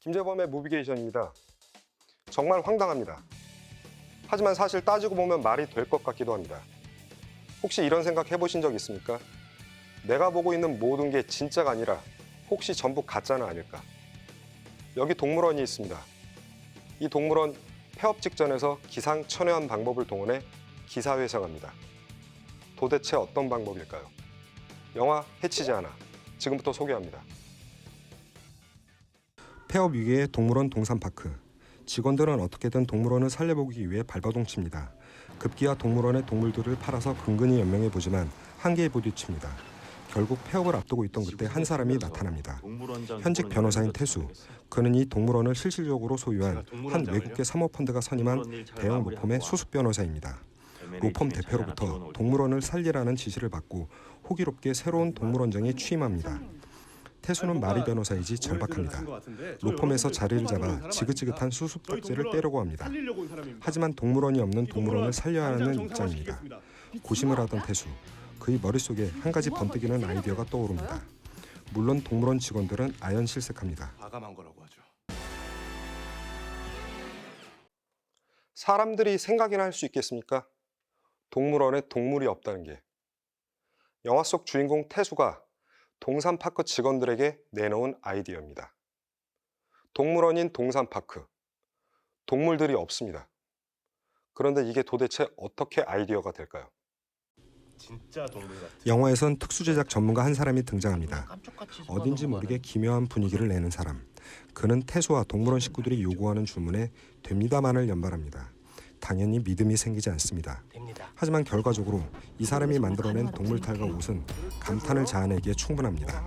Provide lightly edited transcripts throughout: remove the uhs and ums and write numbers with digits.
김재범의 무비게이션입니다. 정말 황당합니다. 하지만 사실 따지고 보면 말이 될 것 같기도 합니다. 혹시 이런 생각 해보신 적 있습니까? 내가 보고 있는 모든 게 진짜가 아니라 혹시 전부 가짜는 아닐까? 여기 동물원이 있습니다. 이 동물원 폐업 직전에서 기상천외한 방법을 동원해 기사회생합니다. 도대체 어떤 방법일까요? 영화 해치지 않아 지금부터 소개합니다. 폐업 위기의 동물원 동산파크. 직원들은 어떻게든 동물원을 살려보기 위해 발버둥칩니다. 급기야 동물원의 동물들을 팔아서 근근히 연명해보지만 한계에 부딪힙니다. 결국 폐업을 앞두고 있던 그때 한 사람이 나타납니다. 현직 변호사인 태수. 그는 이 동물원을 실질적으로 소유한 한 외국계 사모펀드가 선임한 대형 로펌의 수습 변호사입니다. 로펌 대표로부터 동물원을 살리라는 지시를 받고 호기롭게 새로운 동물원장에 취임합니다. 태수는 마리 변호사이지 절박합니다. 로펌에서 자리를 잡아 지긋지긋한 수습 딱지를 떼려고 합니다. 하지만 동물원이 없는 동물원을 살려야 하는 입장입니다. 고심을 하던 태수. 그의 머릿속에 한 가지 번뜩이는 아이디어가 떠오릅니다. 물론 동물원 직원들은 아연실색합니다. 과감한 거라고 하죠. 사람들이 생각이나 할 수 있겠습니까? 동물원에 동물이 없다는 게. 영화 속 주인공 태수가 동산파크 직원들에게 내놓은 아이디어입니다. 동물원인 동산파크. 동물들이 없습니다. 그런데 이게 도대체 어떻게 아이디어가 될까요? 진짜 동물 같아. 영화에선 특수제작 전문가 한 사람이 등장합니다. 어딘지 모르게 기묘한 분위기를 내는 사람. 그는 태수와 동물원 식구들이 요구하는 주문에 됩니다만을 연발합니다. 당연히 믿음이 생기지 않습니다. 하지만 결과적으로 이 사람이 만들어낸 동물탈과 옷은 감탄을 자아내기에 충분합니다.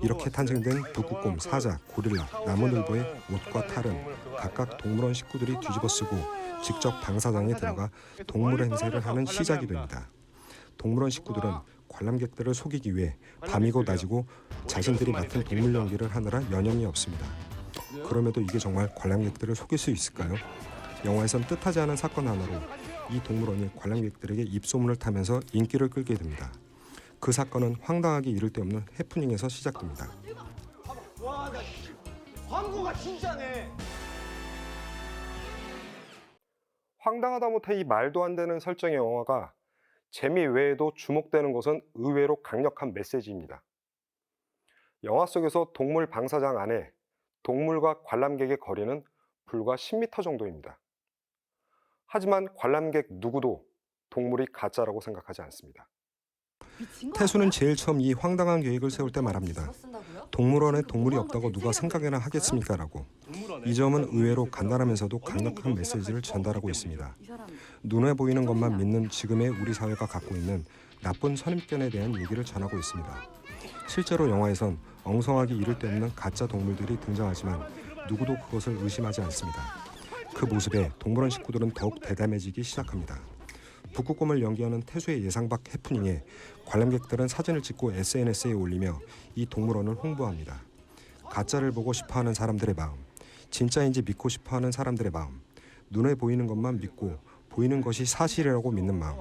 이렇게 탄생된 북극곰, 사자, 고릴라, 나무늘보의 옷과 탈은 각각 동물원 식구들이 뒤집어쓰고 직접 방사장에 들어가 동물 행세를 하는 시작이 됩니다. 동물원 식구들은 관람객들을 속이기 위해 밤이고 낮이고 자신들이 맡은 동물 연기를 하느라 여념이 없습니다. 그럼에도 이게 정말 관람객들을 속일 수 있을까요? 영화에선 뜻하지 않은 사건 하나로 이 동물원이 관람객들에게 입소문을 타면서 인기를 끌게 됩니다. 그 사건은 황당하기 이를 데 없는 해프닝에서 시작됩니다. 와, 나 광고가 진짜네. 황당하다 못해 이 말도 안 되는 설정의 영화가 재미 외에도 주목되는 것은 의외로 강력한 메시지입니다. 영화 속에서 동물 방사장 안에 동물과 관람객의 거리는 불과 10m 정도입니다. 하지만 관람객 누구도 동물이 가짜라고 생각하지 않습니다. 태수는 제일 처음 이 황당한 계획을 세울 때 말합니다. 동물원에 동물이 없다고 누가 생각이나 하겠습니까? 라고. 이 점은 의외로 간단하면서도 강력한 메시지를 전달하고 있습니다. 눈에 보이는 것만 믿는 지금의 우리 사회가 갖고 있는 나쁜 선입견에 대한 얘기를 전하고 있습니다. 실제로 영화에선 엉성하기 이를 데 없는 가짜 동물들이 등장하지만 누구도 그것을 의심하지 않습니다. 그 모습에 동물원 식구들은 더욱 대담해지기 시작합니다. 북극곰을 연기하는 태수의 예상 밖 해프닝에 관람객들은 사진을 찍고 SNS에 올리며 이 동물원을 홍보합니다. 가짜를 보고 싶어하는 사람들의 마음, 진짜인지 믿고 싶어하는 사람들의 마음, 눈에 보이는 것만 믿고 보이는 것이 사실이라고 믿는 마음,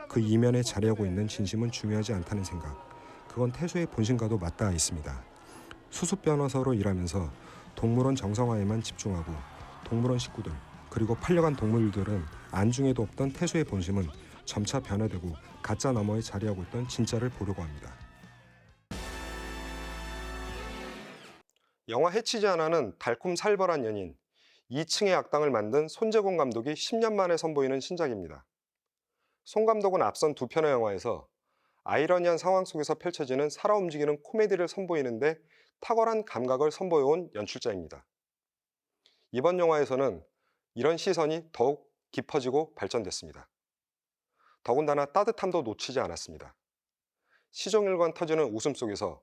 그 이면에 자리하고 있는 진심은 중요하지 않다는 생각, 그건 태수의 본심과도 맞닿아 있습니다. 수습 변호사로 일하면서 동물원 정상화에만 집중하고 동물원 식구들 그리고 팔려간 동물들은 안중에도 없던 태수의 본심은 점차 변화되고 가짜 너머에 자리하고 있던 진짜를 보려고 합니다. 영화 해치지 않아는 달콤 살벌한 연인 2층의 악당을 만든 손재공 감독이 10년 만에 선보이는 신작입니다. 손 감독은 앞선 두 편의 영화에서 아이러니한 상황 속에서 펼쳐지는 살아 움직이는 코미디를 선보이는데 탁월한 감각을 선보여온 연출자입니다. 이번 영화에서는 이런 시선이 더욱 깊어지고 발전됐습니다. 더군다나 따뜻함도 놓치지 않았습니다. 시종일관 터지는 웃음 속에서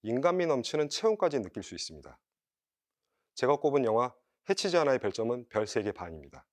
인간미 넘치는 체온까지 느낄 수 있습니다. 제가 꼽은 영화 해치지 않아의 별점은 별 3개 반입니다.